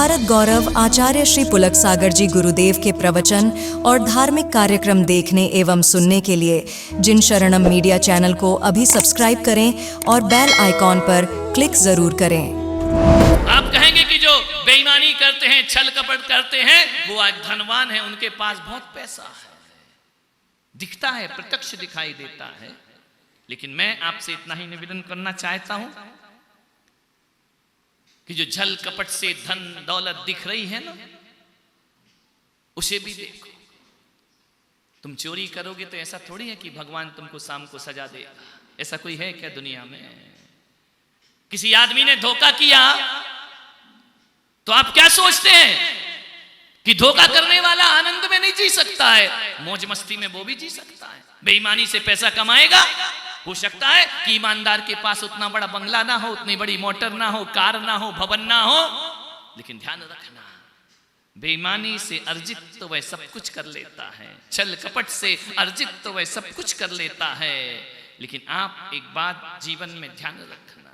भारत गौरव आचार्य श्री पुलक सागर जी गुरुदेव के प्रवचन और धार्मिक कार्यक्रम देखने एवं सुनने के लिए जिन शरणम मीडिया चैनल को अभी सब्सक्राइब करें और बेल आइकॉन पर क्लिक जरूर करें। आप कहेंगे कि जो बेईमानी करते हैं, छल कपट करते हैं, वो आज धनवान है, उनके पास बहुत पैसा है, दिखता है, प्रत्यक्ष दिखाई देता है। लेकिन मैं आपसे इतना ही निवेदन करना चाहता हूं कि जो छल कपट से धन दौलत दिख रही है ना, उसे भी देखो। तुम चोरी करोगे तो ऐसा थोड़ी है कि भगवान तुमको शाम को सजा देगा। ऐसा कोई है क्या दुनिया में? किसी आदमी ने धोखा किया तो आप क्या सोचते हैं कि धोखा करने वाला आनंद में नहीं जी सकता है, मौज मस्ती में वो भी जी सकता है। बेईमानी से पैसा कमाएगा, हो सकता है कि ईमानदार के पास उतना बड़ा बंगला ना हो, उतनी बड़ी मोटर ना हो, कार ना हो, भवन ना हो, लेकिन ध्यान रखना, बेईमानी से अर्जित तो वह सब कुछ कर लेता है, छल कपट से अर्जित तो वह सब कुछ कर लेता है। लेकिन आप एक बात जीवन में ध्यान रखना,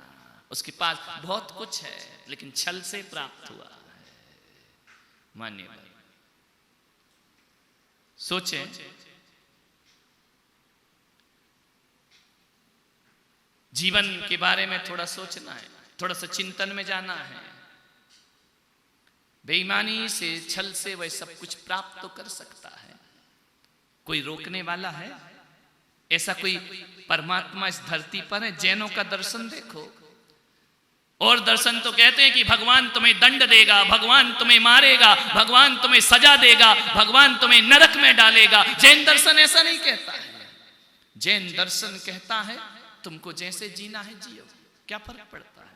उसके पास बहुत कुछ है लेकिन छल से प्राप्त हुआ है। मान्य भाई, सोचें, जीवन के बारे में थोड़ा सोचना है, थोड़ा सा चिंतन में जाना है। बेईमानी से, छल से वह सब कुछ प्राप्त तो कर सकता है, कोई रोकने वाला है? ऐसा कोई परमात्मा इस धरती पर है? जैनों का दर्शन देखो, और दर्शन तो कहते हैं कि भगवान तुम्हें दंड देगा, भगवान तुम्हें मारेगा, भगवान तुम्हें सजा देगा, भगवान तुम्हें नरक में डालेगा। जैन दर्शन ऐसा नहीं कहता है। जैन दर्शन कहता है तुमको जैसे जीना है जियो, क्या फर्क पड़ता है?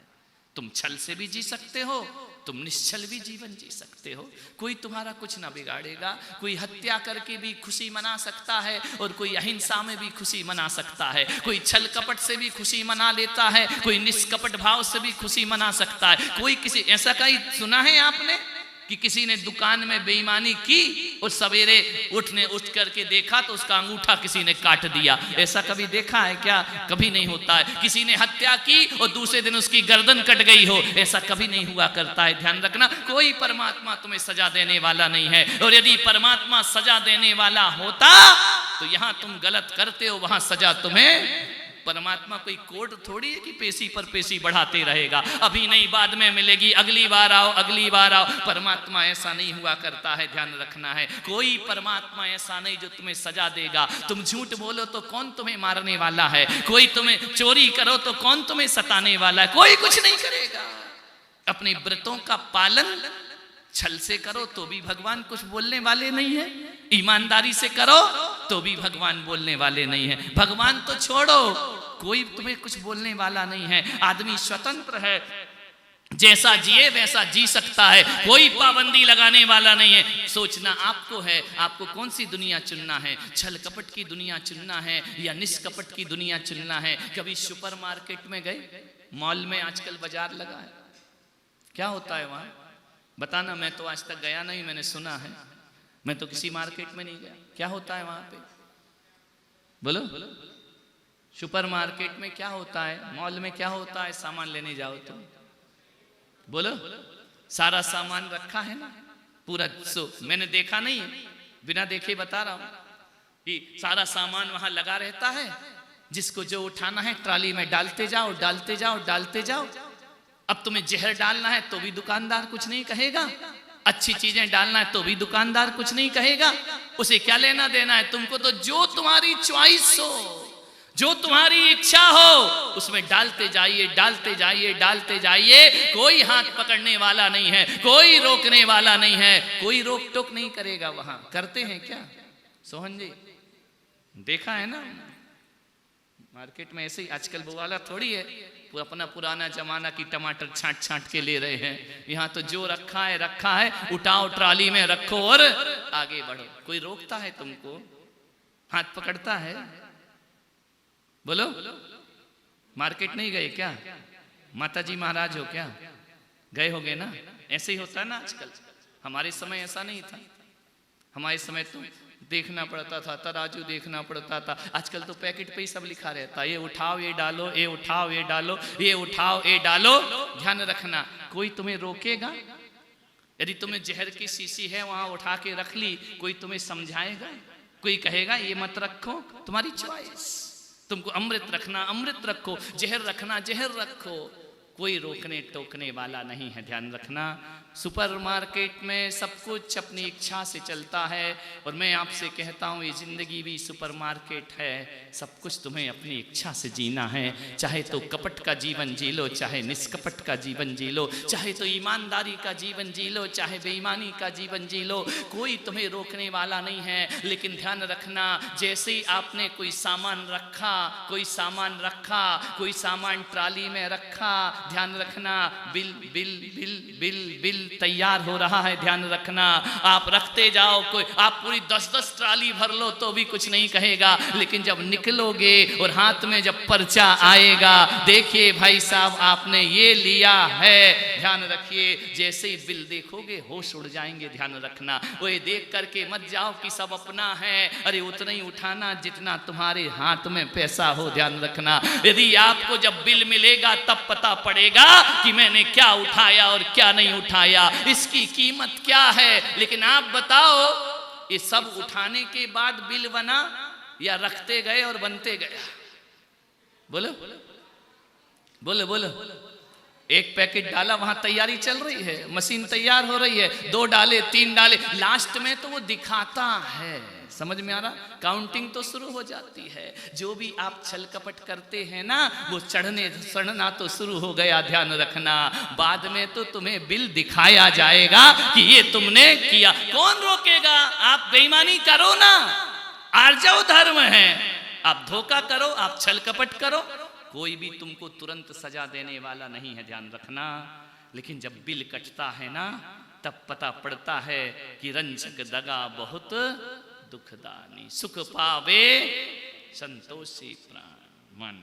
तुम छल से भी जी सकते हो, तुम निश्चल भी जीवन जी सकते हो, कोई तुम्हारा कुछ ना बिगाड़ेगा। कोई हत्या करके भी खुशी मना सकता है और कोई अहिंसा में भी खुशी मना सकता है, कोई छल कपट से भी खुशी मना लेता है, कोई निष्कपट भाव से भी खुशी मना सकता है। कोई किसी, ऐसा कहीं सुना है आपने कि किसी ने दुकान में बेईमानी की और सवेरे उठ करके देखा तो उसका अंगूठा किसी ने काट दिया? ऐसा कभी देखा है क्या? कभी नहीं होता है। किसी ने हत्या की और दूसरे दिन उसकी गर्दन कट गई हो? ऐसा कभी नहीं हुआ करता है। ध्यान रखना, कोई परमात्मा तुम्हें सजा देने वाला नहीं है, और यदि परमात्मा सजा देने वाला होता तो यहां तुम गलत करते हो, वहां सजा तुम्हें। परमात्मा कोई कोर्ट थोड़ी है कि पेशी पर पेशी बढ़ाते रहेगा, अभी नहीं बाद में मिलेगी, अगली बार आओ, अगली बार आओ। परमात्मा ऐसा नहीं हुआ करता है, ध्यान रखना है। कोई परमात्मा ऐसा नहीं जो तुम्हें सजा देगा। तुम झूठ बोलो तो कौन तुम्हें मारने वाला है? कोई तुम्हें चोरी करो तो कौन तुम्हें सताने वाला है? कोई कुछ नहीं करेगा। अपने व्रतों का पालन छल से करो तो भी भगवान कुछ बोलने वाले नहीं है, ईमानदारी से करो तो भी भगवान बोलने वाले नहीं है। भगवान तो छोड़ो, कोई तुम्हें कुछ बोलने वाला नहीं है। आदमी स्वतंत्र है, जैसा जिए वैसा जी सकता है, कोई पाबंदी लगाने वाला नहीं है। सोचना आपको है, आपको कौन सी दुनिया चुनना है, छल कपट की दुनिया चुनना है या निष्कपट की दुनिया चुनना है। कभी सुपरमार्केट में गए, मॉल में आजकल बाजार लगा है, क्या होता है वहां बताना? मैं तो आज तक गया नहीं, मैंने सुना है, मैं तो किसी मार्केट में नहीं गया। क्या होता है वहां पे? बोलो, सुपर मार्केट में क्या होता है, मॉल में क्या होता है? सामान लेने जाओ तो बोलो, सारा सामान रखा है ना पूरा। मैंने देखा नहीं है, बिना देखे बता रहा हूं कि सारा सामान वहां लगा रहता है, जिसको जो उठाना है ट्राली में डालते जाओ, डालते जाओ, डालते जाओ। अब तुम्हें जहर डालना है तो भी दुकानदार कुछ नहीं कहेगा, अच्छी चीजें डालना है तो भी दुकानदार कुछ नहीं कहेगा। उसे क्या लेना देना है? तुमको तो जो तुम्हारी चॉइस हो, जो तुम्हारी इच्छा हो, उसमें डालते जाइए, डालते जाइए, डालते जाइए। कोई हाथ पकड़ने वाला नहीं है, कोई रोकने वाला नहीं है, कोई रोक टोक नहीं करेगा। वहां करते हैं क्या सोहन जी? देखा है ना मार्केट में ऐसे ही। आजकल वो वाला थोड़ी है, अपना पुराना जमाना की टमाटर छांट छांट के ले रहे हैं। यहाँ तो जो रखा है रखा है, उठाओ ट्राली में रखो और आगे बढ़ो। कोई रोकता है तुमको? हाथ पकड़ता है? बोलो, मार्केट नहीं गए क्या? माता जी महाराज हो क्या? गए होगे ना? ऐसे ही होता है ना आजकल। हमारे समय ऐसा नहीं था, हमारे समय तो देखना पड़ता था, तराजू देखना पड़ता था। आजकल तो पैकेट पे ही सब लिखा रहता है, ये उठाओ ये डालो, ये उठाओ ये डालो, ये उठाओ ये डालो। ध्यान रखना, कोई तुम्हें रोकेगा? यदि तुम्हें जहर की शीशी है वहां उठा के रख ली, कोई तुम्हें समझाएगा? कोई कहेगा ये मत रखो? तुम्हारी चॉइस। तुमको अमृत रखना अमृत रखो, जहर रखना जहर रखो, कोई रोकने टोकने वाला नहीं है। ध्यान रखना, सुपरमार्केट में सब कुछ अपनी इच्छा से चलता है, और मैं आपसे कहता हूँ ये जिंदगी भी सुपरमार्केट है। सब कुछ तुम्हें अपनी इच्छा से जीना है। चाहे तो कपट का जीवन जी लो, चाहे निष्कपट का जीवन जी लो, चाहे तो ईमानदारी का जीवन जी लो, चाहे बेईमानी का जीवन जी लो, कोई तुम्हें रोकने वाला नहीं है। लेकिन ध्यान रखना, जैसे ही आपने कोई सामान रखा, कोई सामान रखा, कोई सामान ट्राली में रखा, ध्यान रखना bill bill bill bill bill तैयार हो रहा है। ध्यान रखना, आप रखते जाओ, कोई आप पूरी 10-10 ट्राली भर लो तो भी कुछ नहीं कहेगा, लेकिन जब निकलोगे और हाथ में जब पर्चा आएगा, देखिए भाई साहब आपने ये लिया है, ध्यान रखिए, जैसे ही बिल देखोगे होश उड़ जाएंगे। ध्यान रखना, वो ये देख करके मत जाओ कि सब अपना है, अरे उतना ही उठाना जितना तुम्हारे हाथ में पैसा हो। ध्यान रखना, यदि आपको जब बिल मिलेगा तब पता पड़ेगा कि मैंने क्या उठाया और क्या नहीं उठाया, इसकी कीमत क्या है। लेकिन आप बताओ, ये सब उठाने के बाद बिल बना या रखते गए और बनते गया? बोलो बोलो बोलो। एक पैकेट डाला, वहां तैयारी चल रही है, मशीन तैयार हो रही है, 2 डाले 3 डाले, लास्ट में तो वो दिखाता है। समझ में आ रहा? काउंटिंग तो शुरू हो जाती है। जो भी आप छल कपट करते हैं ना, वो चढ़ना तो शुरू हो गया। ध्यान रखना, बाद में तो तुम्हें बिल दिखाया जाएगा कि ये तुमने किया। कौन रोकेगा? आप बेईमानी करो ना, आर्जव धर्म है। आप धोखा करो, आप छल कपट करो, कोई भी तुमको तुरंत सजा देने वाला नहीं है। ध्यान रखना, लेकिन जब बिल कटता है ना, तब पता पड़ता है कि रंजक दगा बहुत दुखदानी, सुख पावे संतोषी प्राण। मान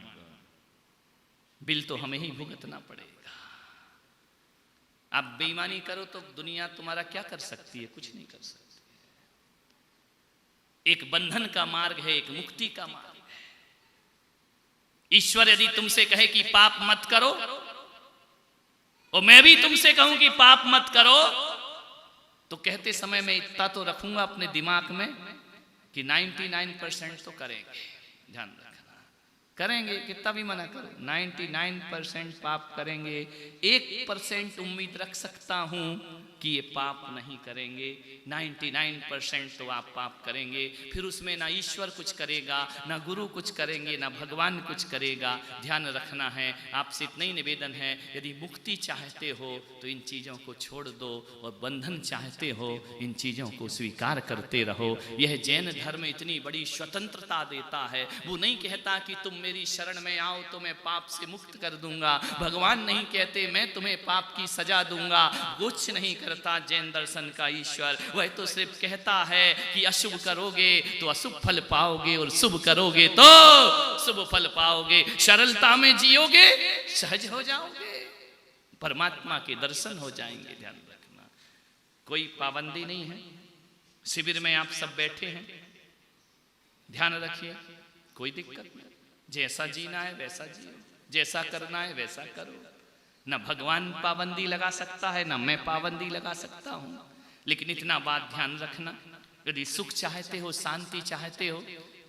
बिल तो हमें ही भुगतना पड़ेगा। आप बेईमानी करो तो दुनिया तुम्हारा क्या कर सकती है? कुछ नहीं कर सकती। एक बंधन का मार्ग है, एक मुक्ति का मार्ग है। ईश्वर यदि तुमसे कहे कि पाप मत करो, और मैं भी तुमसे कहूं कि पाप मत करो, तो कहते समय मैं इतना तो रखूंगा अपने दिमाग में कि 99% तो करेंगे। ध्यान रखना, करेंगे, कितना भी मना करो, 99% पाप करेंगे। 1% उम्मीद रख सकता हूं कि ये पाप नहीं करेंगे। 99% तो आप पाप करेंगे। फिर उसमें ना ईश्वर कुछ करेगा, ना गुरु कुछ करेंगे, ना भगवान कुछ करेगा। ध्यान रखना है। आपसे इतना ही निवेदन है, यदि मुक्ति चाहते हो तो इन चीज़ों को छोड़ दो, और बंधन चाहते हो इन चीज़ों को स्वीकार करते रहो। यह जैन धर्म इतनी बड़ी स्वतंत्रता देता है। वो नहीं कहता कि तुम मेरी शरण में आओ तो मैं पाप से मुक्त कर दूंगा। भगवान नहीं कहते मैं तुम्हें पाप की सजा दूंगा। कुछ नहीं करता जैन दर्शन का ईश्वर। वह तो सिर्फ कहता है कि अशुभ करोगे तो अशुभ फल पाओगे, और शुभ करोगे तो शुभ फल पाओगे। सरलता में जियोगे, सहज हो जाओगे, परमात्मा के दर्शन हो जाएंगे। ध्यान रखना, कोई पाबंदी नहीं है। शिविर में आप सब बैठे हैं, ध्यान रखिए, कोई दिक्कत नहीं। जैसा जीना है वैसा जियो, जैसा करना है वैसा करो। न भगवान पाबंदी लगा सकता है, न मैं पाबंदी लगा सकता हूं। लेकिन इतना बात ध्यान रखना, यदि सुख चाहते हो, शांति चाहते हो,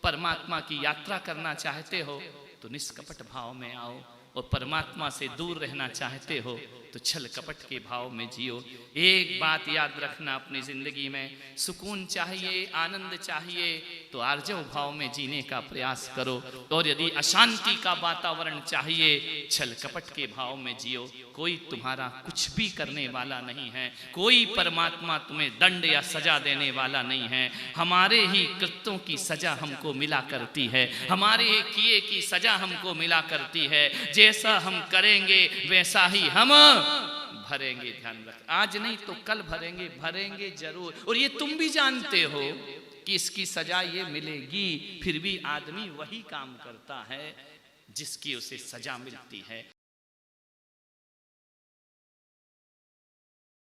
परमात्मा की यात्रा करना चाहते हो, तो निष्कपट भाव में आओ। और परमात्मा से दूर रहना चाहते हो तो छल कपट के भाव में जियो। एक बात याद रखना, अपनी जिंदगी में सुकून चाहिए, आनंद चाहिए, तो आर्जव भाव में जीने का प्रयास करो। और यदि अशांति का वातावरण चाहिए, छल कपट के भाव में जियो। कोई तुम्हारा कुछ भी करने वाला नहीं है। कोई परमात्मा तुम्हें दंड या सजा देने वाला नहीं है। हमारे ही कृत्यों की सजा हमको मिला करती है, हमारे ही किए की सजा हमको मिला करती है। जैसा हम करेंगे वैसा ही हम भरेंगे। ध्यान रख, आज नहीं तो कल भरेंगे, भरेंगे जरूर। और ये तुम भी जानते हो कि इसकी सजा ये मिलेगी, फिर भी आदमी वही काम करता है जिसकी उसे सजा मिलती है।